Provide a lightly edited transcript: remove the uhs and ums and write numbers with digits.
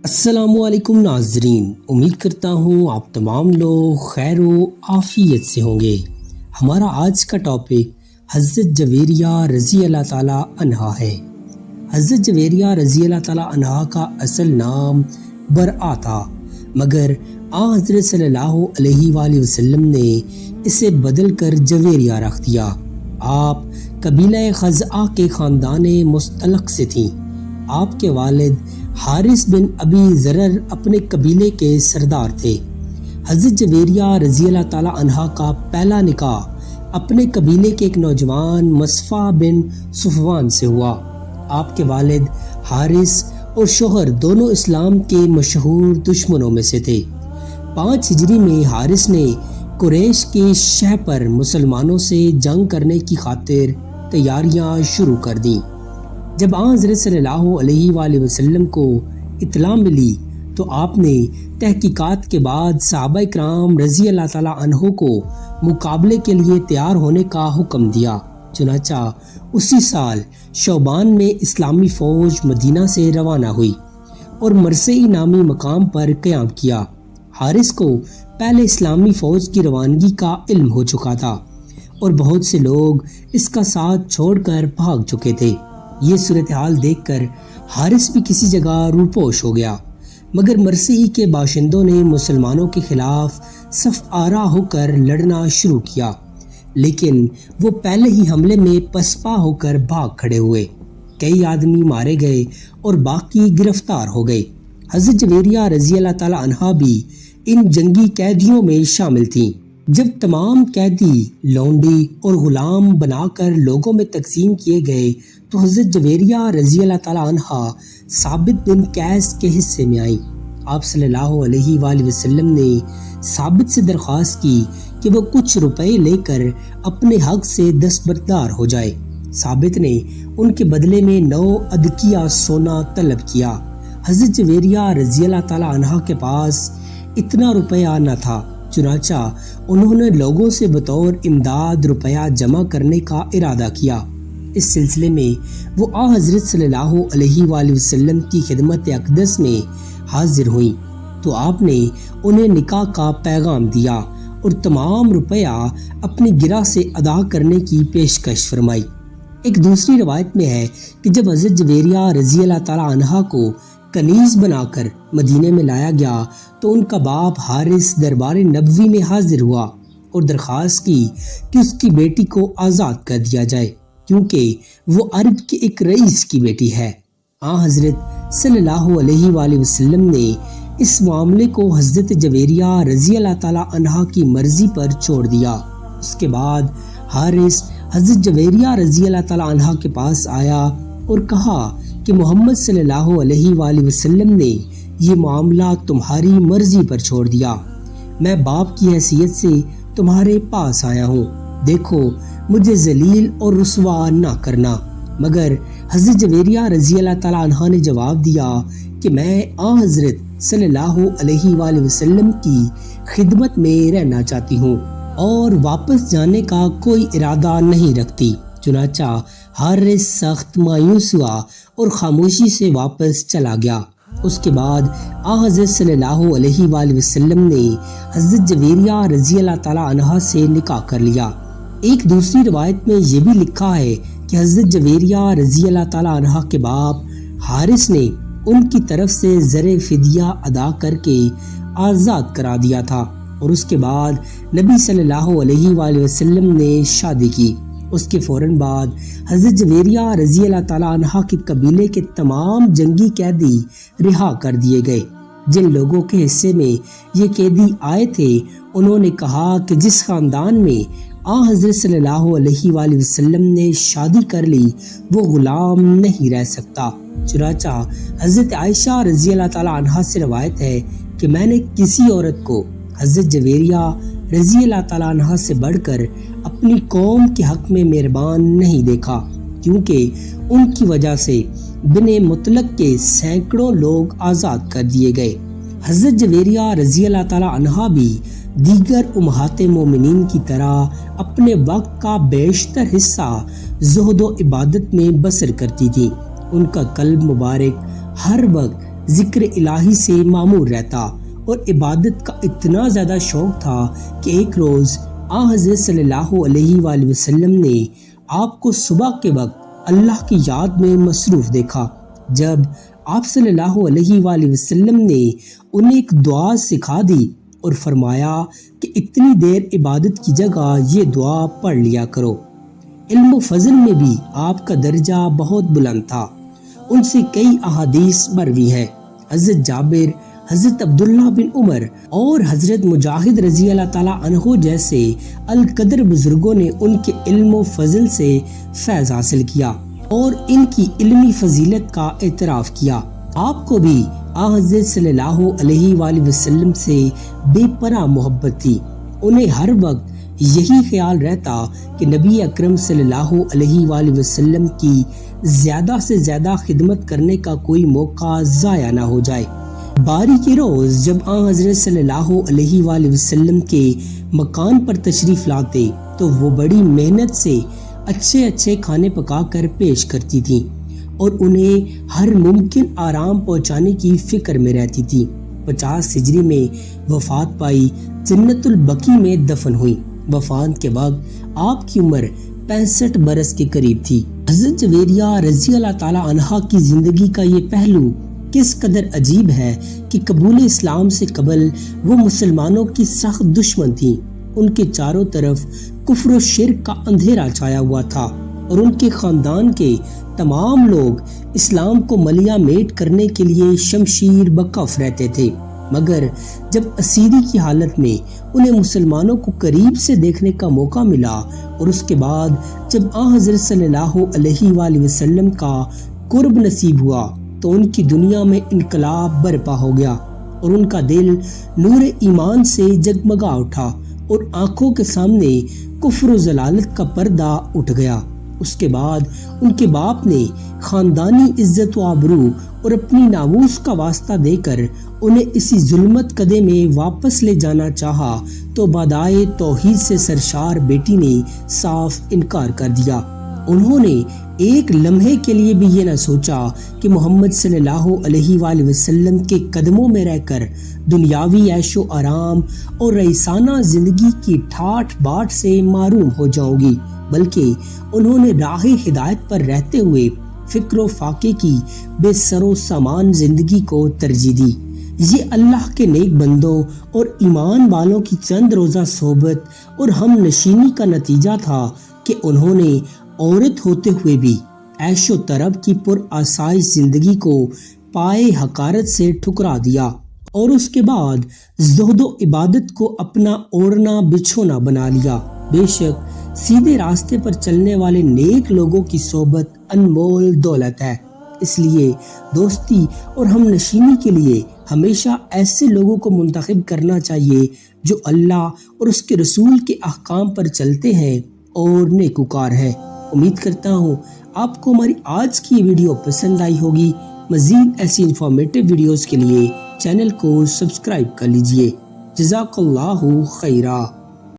السلام علیکم ناظرین، امید کرتا ہوں آپ تمام لوگ خیر و عافیت سے ہوں گے۔ ہمارا آج کا ٹاپک حضرت جویریہ رضی اللہ تعالیٰ عنہا ہے۔ حضرت جویریہ رضی اللہ تعالیٰ عنہا کا اصل نام برآ تھا، مگر حضرت صلی اللہ علیہ وآلہ وسلم نے اسے بدل کر جویریہ رکھ دیا۔ آپ قبیلہ خزعہ کے خاندان مستلق سے تھیں۔ آپ کے والد حارث بن ابی ضرر اپنے قبیلے کے سردار تھے۔ حضرت جویریہ رضی اللہ تعالیٰ عنہا کا پہلا نکاح اپنے قبیلے کے ایک نوجوان مصفہ بن صفوان سے ہوا۔ آپ کے والد حارث اور شوہر دونوں اسلام کے مشہور دشمنوں میں سے تھے۔ 5 ہجری میں حارث نے قریش کے شہ پر مسلمانوں سے جنگ کرنے کی خاطر تیاریاں شروع کر دیں۔ جب حضرت صلی اللہ علیہ وآلہ وسلم کو اطلاع ملی تو آپ نے تحقیقات کے بعد صحابہ کرام رضی اللہ تعالیٰ عنہ کو مقابلے کے لیے تیار ہونے کا حکم دیا۔ چنانچہ اسی سال شعبان میں اسلامی فوج مدینہ سے روانہ ہوئی اور مرسئی نامی مقام پر قیام کیا۔ حارث کو پہلے اسلامی فوج کی روانگی کا علم ہو چکا تھا اور بہت سے لوگ اس کا ساتھ چھوڑ کر بھاگ چکے تھے۔ یہ صورتحال دیکھ کر حارث بھی کسی جگہ روپوش ہو گیا، مگر مرسی کے باشندوں نے مسلمانوں کے خلاف صف آرا ہو کر لڑنا شروع کیا، لیکن وہ پہلے ہی حملے میں پسپا ہو کر بھاگ کھڑے ہوئے۔ کئی آدمی مارے گئے اور باقی گرفتار ہو گئے۔ حضرت جویریہ رضی اللہ تعالیٰ عنہا بھی ان جنگی قیدیوں میں شامل تھیں۔ جب تمام قیدی لونڈی اور غلام بنا کر لوگوں میں تقسیم کیے گئے تو حضرت جویریہ رضی اللہ تعالیٰ عنہا ثابت بن قیس کے حصے میں آئیں۔ آپ صلی اللہ علیہ وآلہ وسلم نے ثابت سے درخواست کی کہ وہ کچھ روپے لے کر اپنے حق سے دستبردار ہو جائے۔ ثابت نے ان کے بدلے میں 9 ادکیہ سونا طلب کیا۔ حضرت جویریہ رضی اللہ تعالیٰ عنہا کے پاس اتنا روپیہ نہ تھا، چنانچہ انہوں نے لوگوں سے بطور امداد روپیہ جمع کرنے کا ارادہ کیا۔ اس سلسلے میں وہ حضرت صلی اللہ علیہ وآلہ وسلم کی خدمت اقدس میں حاضر ہوئیں تو آپ نے انہیں نکاح کا پیغام دیا اور تمام روپیہ اپنی گرہ سے ادا کرنے کی پیشکش فرمائی۔ ایک دوسری روایت میں ہے کہ جب حضرت جویریہ رضی اللہ تعالیٰ عنہا کو کنیز بنا کر مدینے میں لایا گیا تو ان کا باپ حارث دربار نبوی میں حاضر ہوا اور درخواست کی کہ اس کی بیٹی کو آزاد کر دیا جائے، کیونکہ وہ عرب کے ایک رئیس کی بیٹی ہے۔ حضرت صلی اللہ علیہ وآلہ وسلم نے اس معاملے کو حضرت جویریہ رضی اللہ تعالیٰ عنہا کی مرضی پر چھوڑ دیا۔ اس کے بعد حارث حضرت جویریہ رضی اللہ تعالیٰ عنہا کے پاس آیا اور کہا کہ محمد صلی اللہ علیہ وآلہ وسلم نے یہ معاملہ تمہاری مرضی پر چھوڑ دیا۔ میں باپ کی حیثیت سے تمہارے پاس آیا ہوں، دیکھو مجھے ذلیل اور رسوا نہ کرنا۔ مگر حضرت جویریہ رضی اللہ تعالیٰ عنہ نے جواب دیا کہ میں حضرت صلی اللہ علیہ وآلہ وسلم کی خدمت میں رہنا چاہتی ہوں اور واپس جانے کا کوئی ارادہ نہیں رکھتی۔ چنانچہ حارث سخت مایوس ہوا اور خاموشی سے واپس چلا گیا۔ اس کے بعد حضرت صلی اللہ علیہ وآلہ وسلم نے حضرت جویریہ رضی اللہ تعالیٰ عنہا سے نکاح کر لیا۔ ایک دوسری روایت میں یہ بھی لکھا ہے کہ حضرت جویریہ رضی اللہ تعالیٰ عنہا کے باپ حارث نے ان کی طرف سے زر فدیہ ادا کر کے آزاد کرا دیا تھا اور اس کے بعد نبی صلی اللہ علیہ وآلہ وسلم نے شادی کی۔ اس کے فوراً بعد حضرت جویریہ رضی اللہ تعالیٰ عنہا کے قبیلے کے تمام جنگی قیدی رہا کر دیے گئے۔ جن لوگوں کے حصے میں یہ قیدی آئے تھے انہوں نے کہا کہ جس خاندان میں حضرت صلی اللہ علیہ وآلہ وسلم نے شادی کر لی وہ غلام نہیں رہ سکتا۔ چنانچہ حضرت عائشہ رضی اللہ تعالیٰ عنہا سے روایت ہے کہ میں نے کسی عورت کو حضرت جویریہ رضی اللہ تعالیٰ عنہ سے بڑھ کر اپنی قوم کے حق میں مہربان نہیں دیکھا، کیونکہ ان کی وجہ سے بن مطلق کے سینکڑوں لوگ آزاد کر دیے گئے۔ حضرت جویریہ رضی اللہ تعالیٰ عنہ بھی دیگر امہات مومنین کی طرح اپنے وقت کا بیشتر حصہ زہد و عبادت میں بسر کرتی تھی۔ ان کا قلب مبارک ہر وقت ذکر الہی سے معمور رہتا اور عبادت کا اتنا زیادہ شوق تھا کہ ایک روز حضرت صلی اللہ علیہ وآلہ وسلم نے آپ کو صبح کے وقت اللہ کی یاد میں مصروف دیکھا۔ جب آپ صلی اللہ علیہ وآلہ وسلم نے انہیں ایک دعا سکھا دی اور فرمایا کہ اتنی دیر عبادت کی جگہ یہ دعا پڑھ لیا کرو۔ علم و فضل میں بھی آپ کا درجہ بہت بلند تھا۔ ان سے کئی احادیث مروی ہیں۔ حضرت جابر، حضرت عبداللہ بن عمر اور حضرت مجاہد رضی اللہ تعالیٰ عنہ جیسے القدر بزرگوں نے ان کے علم و فضل سے فیض حاصل کیا اور ان کی علمی فضیلت کا اعتراف کیا۔ آپ کو بھی حضرت صلی اللہ علیہ وآلہ وسلم سے بے پناہ محبت تھی۔ انہیں ہر وقت یہی خیال رہتا کہ نبی اکرم صلی اللہ علیہ وآلہ وسلم کی زیادہ سے زیادہ خدمت کرنے کا کوئی موقع ضائع نہ ہو جائے۔ باری کے روز جب حضرت صلی اللہ علیہ وآلہ وسلم کے مکان پر تشریف لاتے تو وہ بڑی محنت سے اچھے اچھے کھانے پکا کر پیش کرتی تھیں اور انہیں ہر ممکن آرام پہنچانے کی فکر میں رہتی تھی۔ 50 ہجری میں وفات پائی، جنت البقیع میں دفن ہوئی۔ وفات کے وقت آپ کی عمر 65 برس کے قریب تھی۔ حضرت جویریہ رضی اللہ تعالی عنہا کی زندگی کا یہ پہلو کس قدر عجیب ہے کہ قبول اسلام سے قبل وہ مسلمانوں کی سخت دشمن تھیں۔ ان کے چاروں طرف کفر و شرک کا اندھیرا چھایا ہوا تھا اور ان کے خاندان کے تمام لوگ اسلام کو ملیہ میٹ کرنے کے لیے شمشیر بکف رہتے تھے، مگر جب اسیری کی حالت میں انہیں مسلمانوں کو قریب سے دیکھنے کا موقع ملا اور اس کے بعد جب حضرت صلی اللہ علیہ وآلہ وسلم کا قرب نصیب ہوا تو ان کی دنیا میں انقلاب برپا ہو گیا اور ان کا دل نور ایمان سے جگمگا اٹھا اور آنکھوں کے سامنے کفر و ضلالت کا پردہ اٹھ گیا۔ اس کے بعد ان کے باپ نے خاندانی عزت و آبرو اور اپنی ناموس کا واسطہ دے کر انہیں اسی ظلمت قدے میں واپس لے جانا چاہا تو بادائے توحید سے سرشار بیٹی نے صاف انکار کر دیا۔ انہوں نے ایک لمحے کے لیے بھی یہ نہ سوچا کہ محمد صلی اللہ علیہ وآلہ وسلم کے قدموں میں رہ کر دنیاوی عیش و آرام اور رئیسانہ زندگی کی ٹھاٹھ باٹ سے محروم ہو جاؤں گی، بلکہ انہوں نے راہ ہدایت پر رہتے ہوئے فکر و فاقے کی بے سر و سامان زندگی کو ترجیح دی۔ یہ اللہ کے نیک بندوں اور ایمان والوں کی چند روزہ صحبت اور ہم نشینی کا نتیجہ تھا کہ انہوں نے عورت ہوتے ہوئے بھی عیش و طرب کی پر آسائش زندگی کو پائے حقارت سے ٹھکرا دیا اور اس کے بعد زہد و عبادت کو اپنا اوڑھنا بچھونا بنا لیا۔ بے شک سیدھے راستے پر چلنے والے نیک لوگوں کی صحبت انمول دولت ہے، اس لیے دوستی اور ہم نشینی کے لیے ہمیشہ ایسے لوگوں کو منتخب کرنا چاہیے جو اللہ اور اس کے رسول کے احکام پر چلتے ہیں اور نیکوکار ہیں۔ امید کرتا ہوں آپ کو ہماری آج کی ویڈیو پسند آئی ہوگی۔ مزید ایسی انفارمیٹیو ویڈیوز کے لیے چینل کو سبسکرائب کر لیجئے۔ جزاک اللہ خیرہ۔